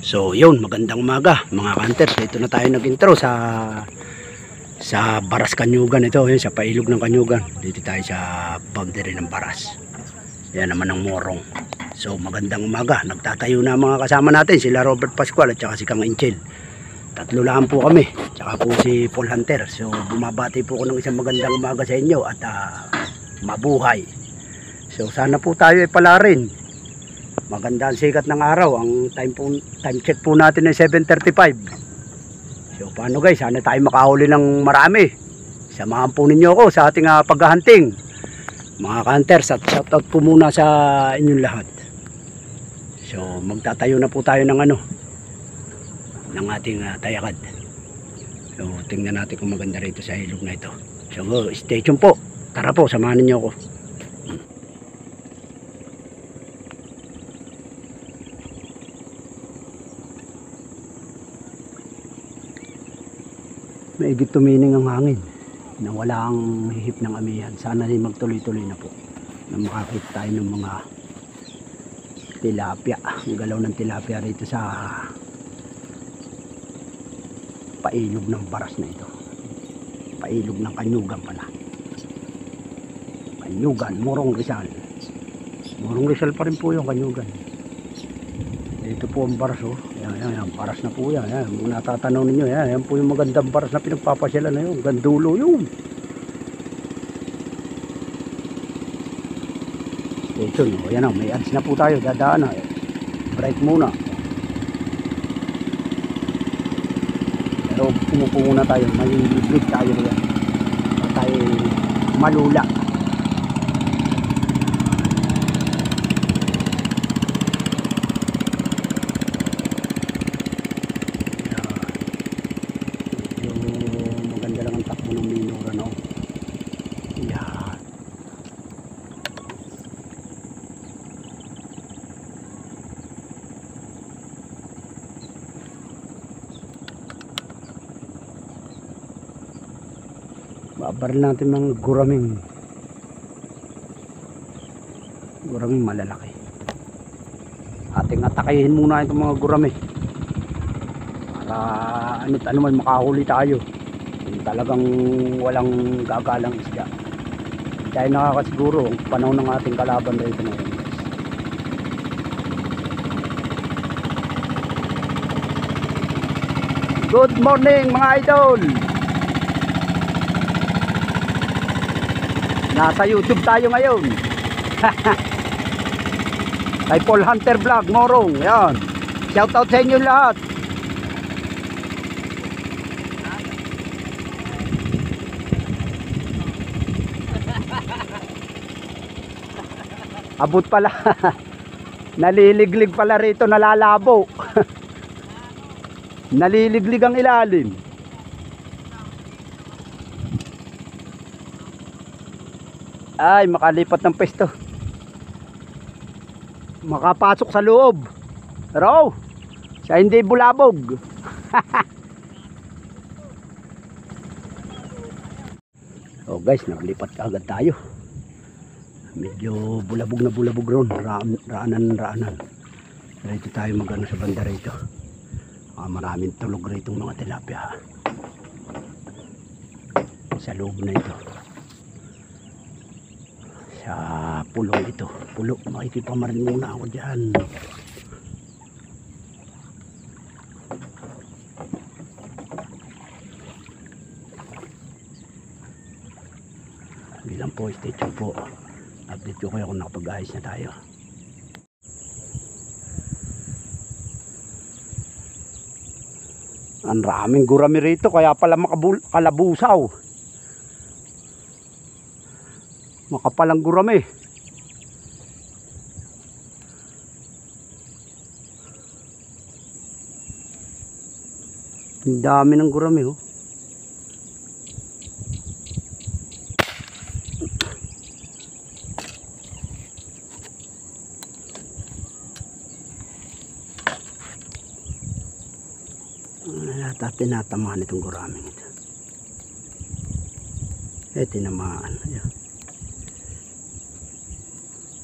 So yun, magandang umaga mga hunters. Dito na tayo nag-intro sa Baras Kanyugan ito, yun, sa pailog ng Kanyugan. Dito tayo sa boundary ng Baras. Yan naman ang Morong. So magandang umaga. Nagtatayo na mga kasama natin, sila Robert Pascual at saka si Kang Inchel. Tatlo lang po kami, tsaka po si Paul Hunter. So bumabati po ko ng isang magandang umaga sa inyo at mabuhay. So sana po tayo ay pala rin. Maganda ang sikat ng araw. Ang time check po natin ay 7:35. So paano guys, sana tayo makahuli ng marami. Samahan po ninyo ako sa ating paghahunting mga hunters, at shoutout po muna sa inyong lahat. So magtatayo na po tayo ng ating tayakad. So tingnan natin kung maganda rito sa ilog na ito. So stay tuned po. Tara po, samahan ninyo ako. Maigit tumining ang hangin na wala ang hihip ng amihan. Sana rin magtuloy-tuloy na po na makakita tayo ng mga tilapia. Ang galaw ng tilapia rito sa pailog ng Baras na ito. Pailog ng Kanyugan pala. Kanyugan, Morong Rizal. Morong Rizal pa rin po yung Kanyugan. Ito po ang Baras, oh. Yan, Baras na po yan. Yan, kung natatanaw ninyo, yan po yung magandang Baras na pinagpapasyalan na yun. Gandulo yun. Station, oh. Yan, may ads na po tayo. Dadaan na. Break muna. Pero pumupo muna tayo. Malilibig tayo yan. Tayo malula. Babaril natin mga guraming malalaki. Ating atakayin muna itong mga gurami para ano't ano man makahuli tayo. Yung talagang walang gagalang isda. Hindi tayo nakakasiguro ang panahon ng ating kalaban dito ngayon. Good morning mga idol. Nasa YouTube tayo ngayon. Kay Paul Hunter Vlog, Morong. Yan. Shoutout sa inyo lahat. Abot pala. Naliliglig pala rito, nalalabo. Naliliglig ang ilalim. Ay, makalipat ng pwesto. Makapasok sa loob. Pero siya hindi bulabog. Oh guys, naglipat agad tayo. Medyo bulabog ron. Raanan. Dito tayo magano sa banda rito. Maraming tulog rito mga tilapia. Sa loob na ito. Sa pulong ito. Pulo, makikipamarin muna ako dyan. Bilang po, stay tuned po. Update ko kayo kung nakapag-ayos na tayo. Ang raming gurami rito, kaya pala kalabusaw. Makapalang gurami. Ang dami ng gurami, oh. Tinatamaan itong gurami ito. Tinamaan. Ayan.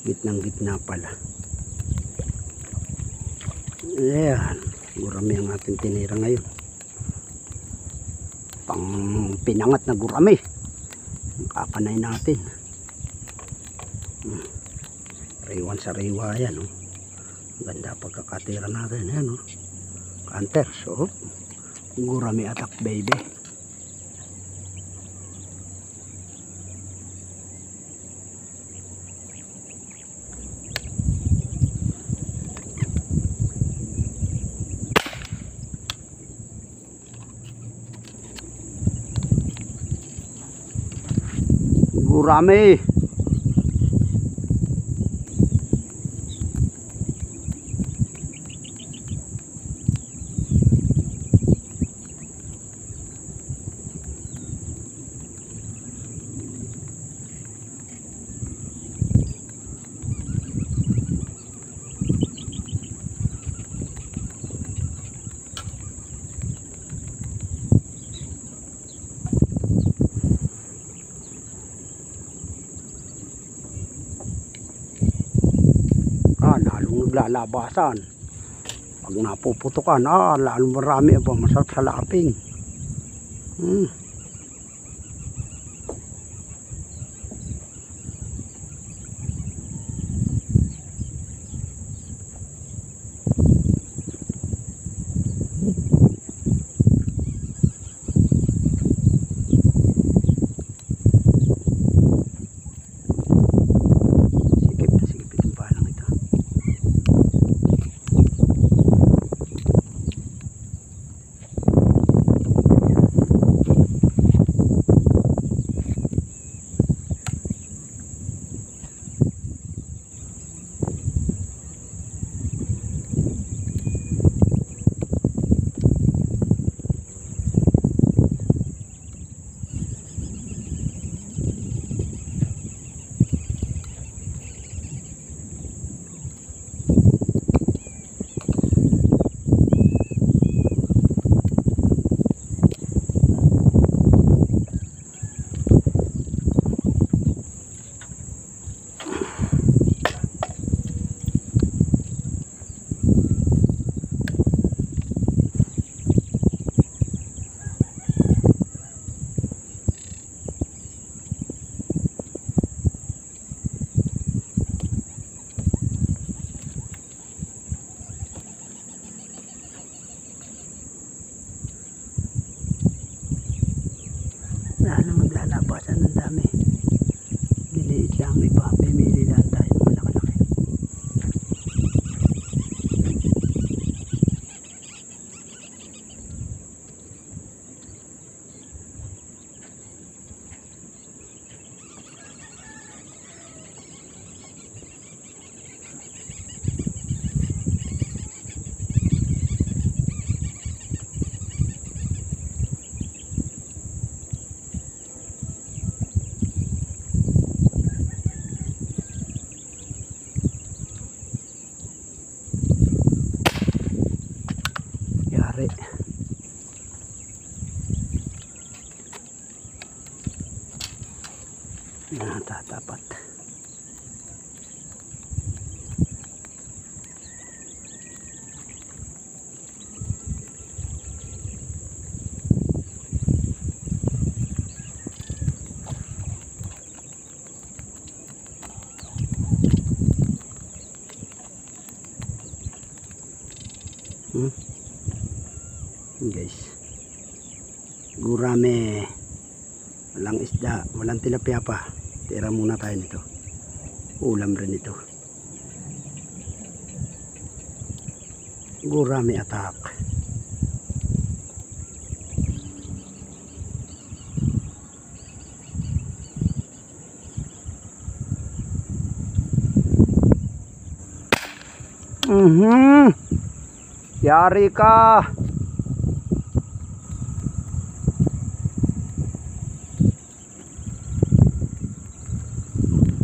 Gitnang gitna pala. Ayan. Gurami ang ating tinira ngayon. Pang pinangat na gurami. Kapanay natin. Riwan sa riwa yan. Oh. Ganda pagkakatira natin. Yan, oh. Canter. So, gurami attack baby. Gurami. Lalong naglalabasan. Pag napuputukan, lalong marami ba masarap sa laping. Sikip itong balang ito. Lalong maglalabasan ng dami. Liliit lang iba. Pimili lang tayo ng malaki-laki. Tatapat. Guys, gurame, walang isda, walang tilapia pa. Tira muna tayo nito. Ulam rin ito. Gurami attack. Yari ka.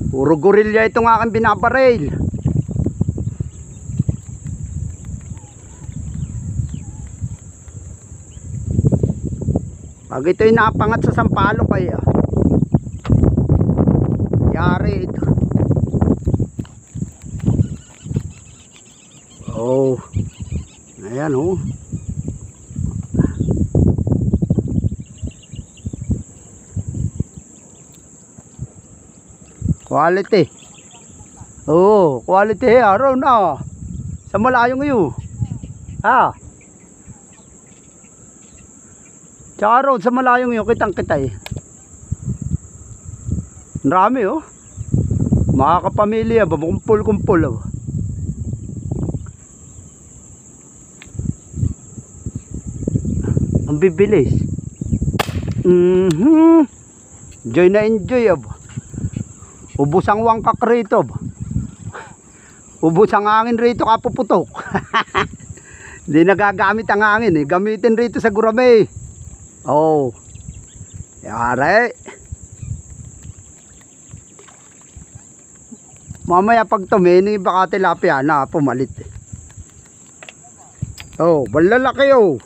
Puro gorilya itong aking binabaril. Pag ito'y napangat sa sampalok kaya yari ito. Oh, Ayan oh. Quality. Oh, quality araw na. Sa malayo ngayon. Ha? Tsaka road sa malayo ngayon, kitang-kita eh. Marami oh. Mga kapamilya ba, kumpul-kumpul oh. Ang bibilis. Enjoy na enjoy oh. Ubus ang wangkak rito oh. Ubus ang hangin rito kapuputok. Hindi nagagamit ang hangin eh. Gamitin rito sa gurame. Oh. Yari. Mamaya pag tumini baka tilapia na pumalit eh. Oh, balalaki oh.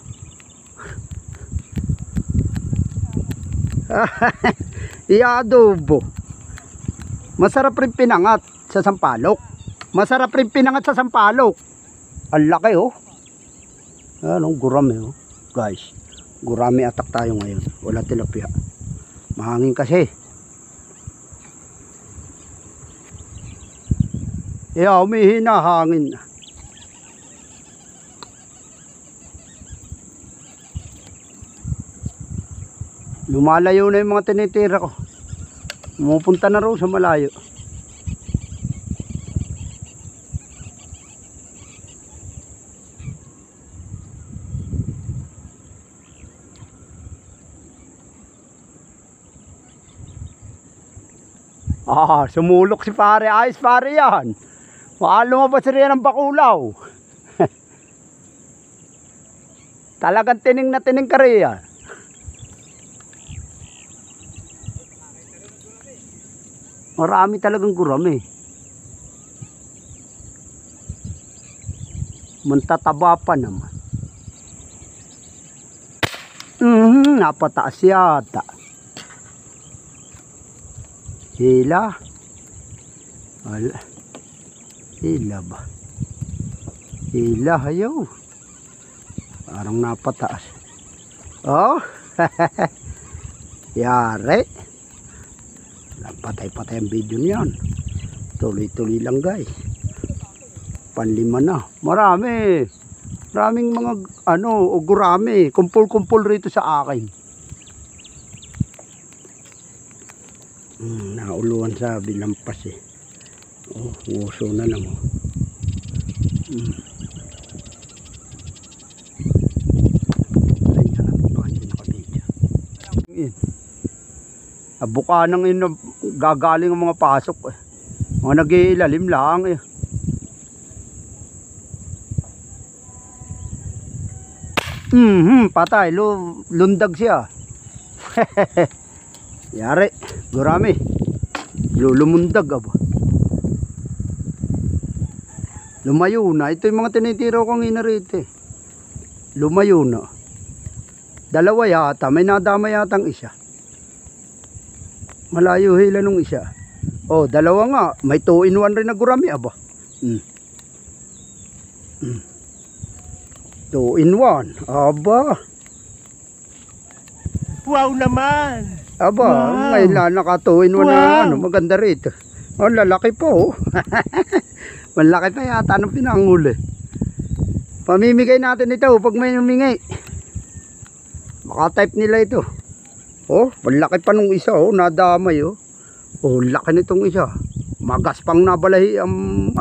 I-adobo. Masarap rin pinangat sa sampalok. Masarap rin pinangat sa sampalok. Ang laki oh. Ano, gurame oh. Guys, gurame atak tayo ngayon. Wala tilapia. Mahangin kasi. Umihina hangin. Lumalayo na yung mga tinitira ko. Pumupunta na raw sa malayo. Sumulok si pare. Ayos pare yan. Lumabas rin ang bakulaw. Talagang tining na tining ka rin yan. Marami talagang gurame. Mantataba pa naman. Napataas yata. Hila. Wala. Hila ba? Hila ayaw. Parang napataas. Oh. Yari. Patay-patay ang video niyan. Tuloy-tuloy lang guys. Panlima na. Marami. Maraming mga gurami. Kumpul-kumpul rito sa akin. Nauluan sa bilampas eh. Oh, nguso na lang oh. Buka nang gagaling ang mga pasok eh. Mga nag-iilalim lang eh. Patay, lundag siya. Yari, gurami. Lumundag aba. Lumayo na. Ito yung mga tinitira kong inarito eh. Lumayo na. Dalawa yata, may nadama yatang isa. Malayo hila nung isa. Oh, dalawa nga. May 2-in-1 rin na gurami aba. 2-in-1. Aba. Wow naman. Aba, wow. May naka 2-in-1 na maganda rito. Oh, lalaki po oh. Malaki pa yata ng pinanguli. Pamimigay natin ito pag may humingi. Baka type nila ito. Oh, malaki pa nung isa oh, nadamay oh. Oh, laki nitong isa. Magas pang nabalahi ang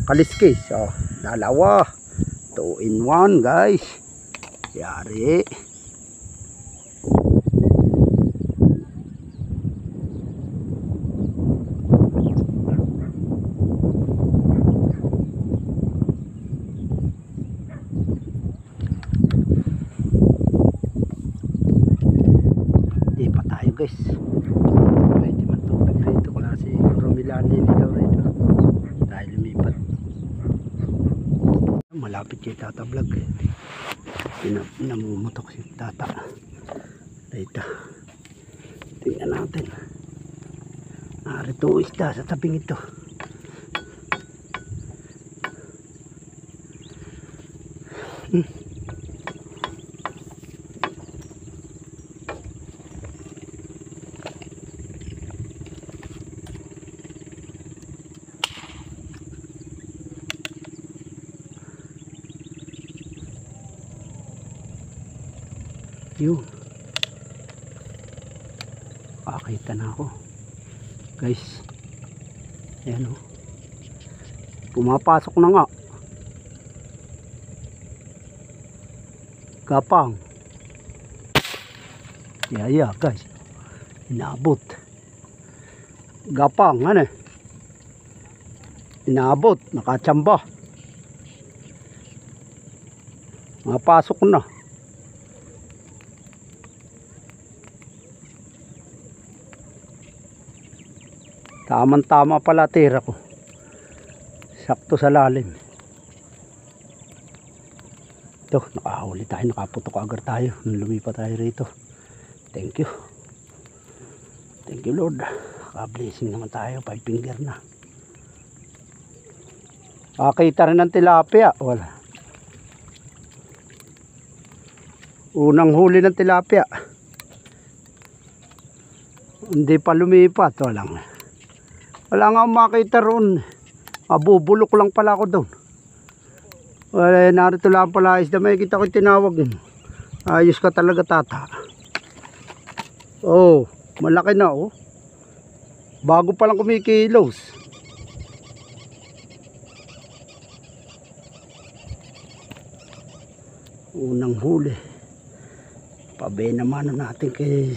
kaliskis. Oh, dalawa. 2-in-1 guys. Yari. Guys, medyo matubig rito kasi Romilani nito rito tayo lumipat. Malapit kay Tata Vlog eh. Namumutok si Tata rito. Tingnan natin, narito isda sa tabing ito. Yun. Pakita na ako. Guys. Ayan o. Pumapasok na nga. Gapang. Yeah, guys. Inaabot. Gapang, ano eh. Inaabot. Nakachamba. Mapasok na. Tamang-tama pala tira ko. Sakto sa lalim. Ito, nakahuli tayo, nakaputok agad tayo. Lumipat tayo rito. Thank you. Thank you Lord. Naka-blessing naman tayo, 5 finger na. Nakakita rin ng tilapia. Wala. Unang huli ng tilapia. Hindi pa lumipat. Wala nga makita roon. Mabubulok lang pala ako doon. Wala, narito lang pala isda. May kita ko tinawag. Ayos ka talaga tata. Oh, malaki na oh. Bago pa lang kumikilos. Unang huli. Pabe naman natin kay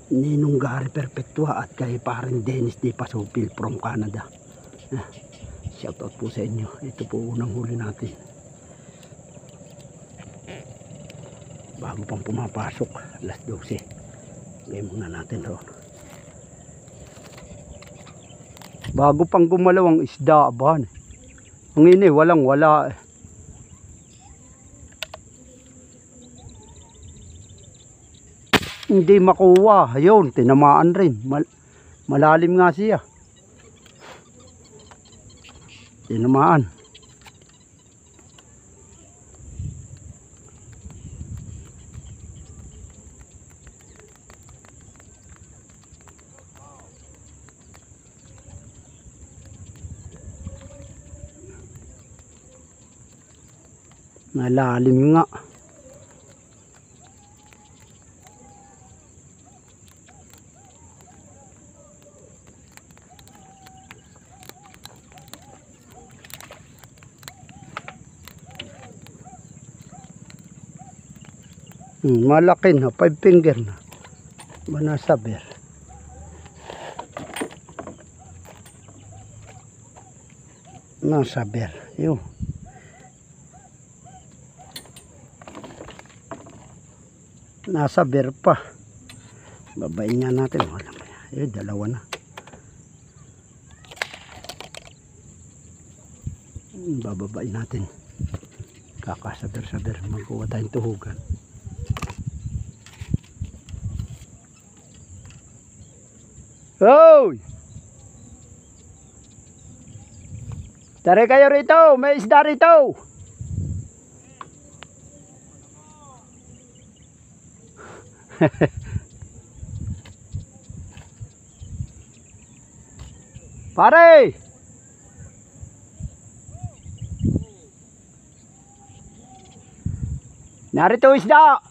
Ninong Gary Perpetua at kay paring Dennis Di Pasupil from Canada. Shout out po sa inyo. Ito po unang huli natin. Bago pang pumapasok, alas 12. Game muna natin roon. Bago pang gumalaw ang isda, aban. Ang ini, wala. Hindi makuha. Ayun, tinamaan rin. Malalim nga siya. Tinamaan. Malalim nga. Malaki na, 5 finger na. Manasaber. Nasaber. Yun. Nasaber pa. Babayin nga natin. Wala ba yan? Dalawa na. Bababayin natin. Kakasaber-saber. Magkuha tayong tuhugan. Hoy! Tara kayo rito, may isda rito. Pare! Narito isda.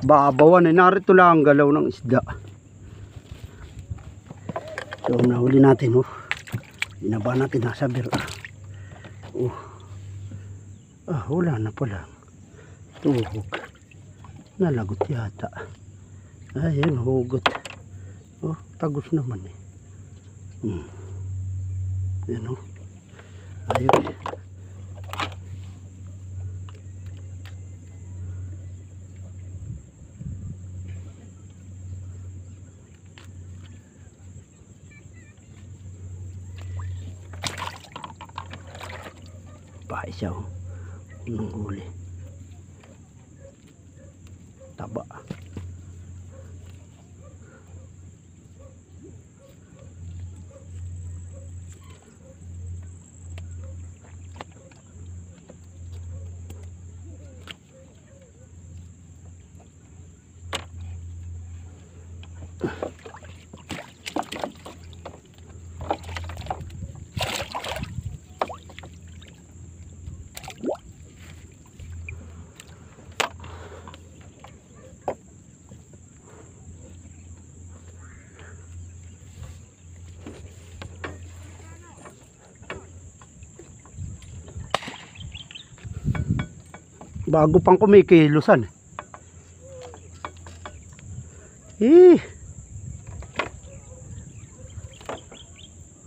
Babawan eh, narito lang ang galaw ng isda. So nahuli natin oh. Binaba natin nasa bir. Wala na pala. Tuhog. Nalagot yata. Ayun, hugot. Oh, tagos naman eh. Yan oh. Ayun. Siya oh. Unang huli. Taba. Bago pang kumikilusan. Eh.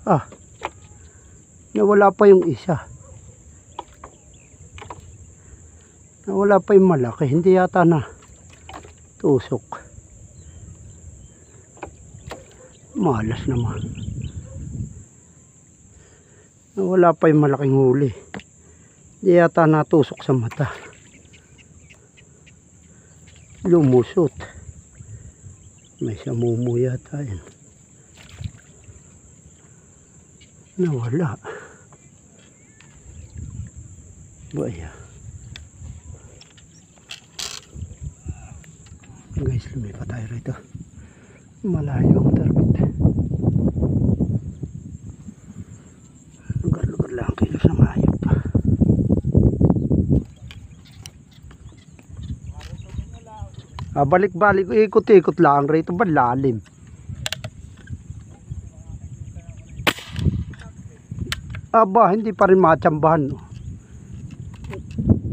Ah. Nawala pa yung isa. Nawala pa yung malaki. Hindi yata na tusok. Malas naman. Nawala pa yung malaking huli. Hindi yata natusok sa mata. Lumusot. May samumo yata yan. Nawala. Baya. Guys, lumipat tayo rito. Malayo ang target. Lugar-lugar lang ang kilos ng hayop. Balik-balik, ikot-ikot lang rito, ba lalim. Aba, hindi pa rin matsambahan.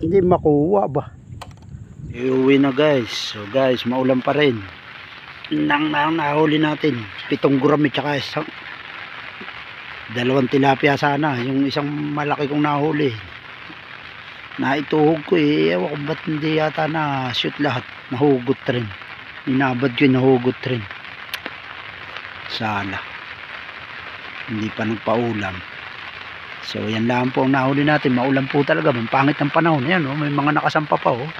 Hindi makuha ba. Iuwi na guys. So guys, maulan pa rin. Nahuli natin 7 gurami tsaka isang 2 tilapia sana. Yung isang malaki kong nahuli, naituhog ko eh. Ewan ko ba't hindi yata na shoot lahat. Nahugot rin. Inabad ko yung nahugot rin. Sala. Hindi pa nagpaulam. So yan lang po ang nahuli natin. Maulan po talaga. Pangit ng panahon. Ayan, oh, may mga nakasampa pa. Oh.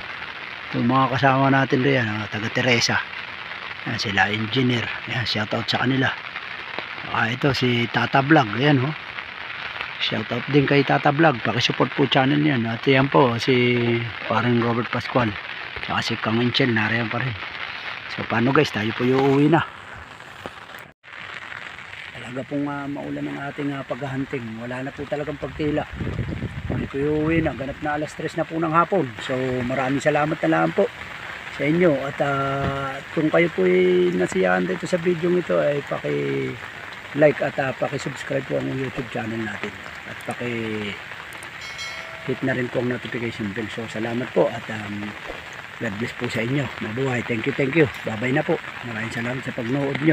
Yung mga kasama natin riyan, taga Teresa. Ayan, sila engineer. Ayan, shout out sa kanila. Ito si Tata Vlog. Ayan, oh. Shout out din kay Tata Vlog. Pakisupport po channel niyan. At yan po si parang Robert Pascual. Saka si Kang Inchel, nariyan pa rin. So paano guys, tayo po yung uwi na. Talaga pong maulan ng ating paghahunting. Wala na po talagang pagtila. Tayo po yung uwi na. Ganap na 3:00 na po ng hapon. So maraming salamat na lang po sa inyo. At kung kayo po nasiyahan dito sa video ito, ay paki-like at paki-subscribe po ang YouTube channel natin. At paki-hit na rin po ang notification bell. So salamat po at God bless po sa inyo. Mabuhay. Thank you, thank you. Bye-bye na po. Maraming salamat sa pagnood nyo.